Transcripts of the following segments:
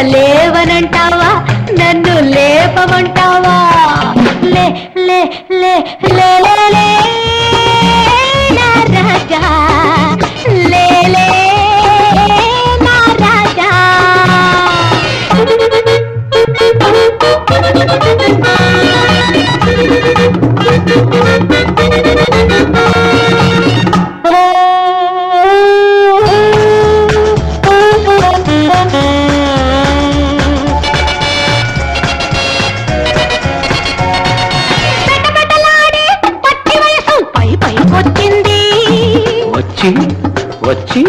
లేవనంటావా నన్ను లేపమంటావా లే లే లే లే లే నా రాజా లే లే నా రాజా వచ్చి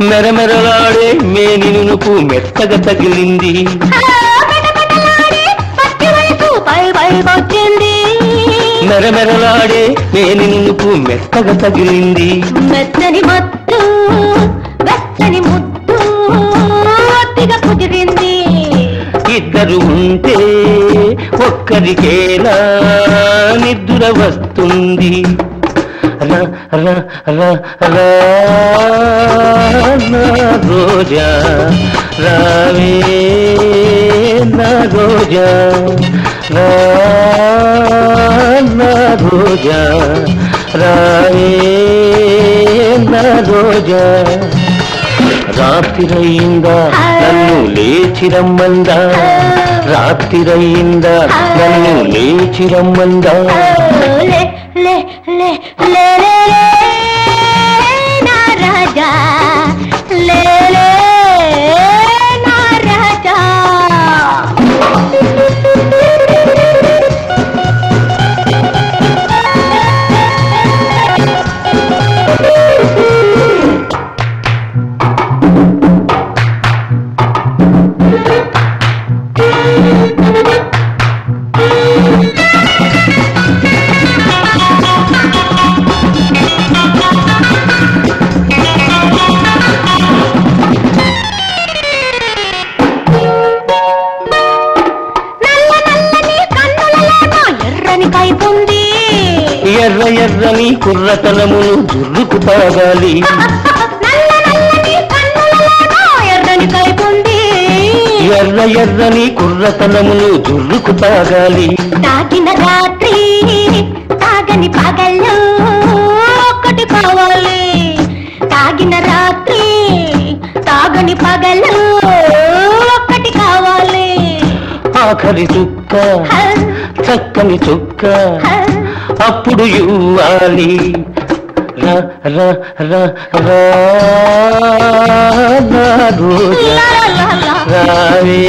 మెరమెరలాడే మేనినుపు మెత్తగా తగిలింది మెరమెరలాడే మేనినుపు మెత్తగా తగిలింది మెత్తని మత్తు వెచ్చని ముద్దు కుదిరింది ఇద్దరు ఉంటే ఒక్కరికేలా నిద్ర వస్తుంది రా రా రా రా నా రోజా రావే నా రోజా రా నా రోజా రావే నా రోజా రాత్రిరయిందా నన్ను లేచిరమ్మందా రాత్రిరయిందా నన్ను లేచిరమ్మందా లే లే లే లే లే నా రాజా లే లే నా రాజా ఎర్ర ఎర్రని కుర్రతనమును జుర్రుకు తాగాలి ఎర్ర ఎర్రని కుర్రతనమును జుర్రుకు తాగాలి తాగిన రాత్రి తాగని పగళ్ళు ఒక్కటి కావాలి తాగిన రాత్రి తాగని పగళ్ళు ఒక్కటి కావాలి ఆఖరి చుక్క చక్కని చుక్క అప్పుడు ఇవ్వాలి రా రా రా రా నా రోజా రావే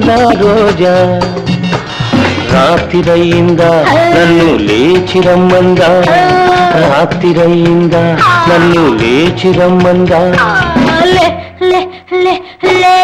నా రోజా రాత్రిరయిందా నన్ను లేచిరమ్మందా రాత్రిరయిందా నన్ను లేచిరమ్మందా లే లే లే లే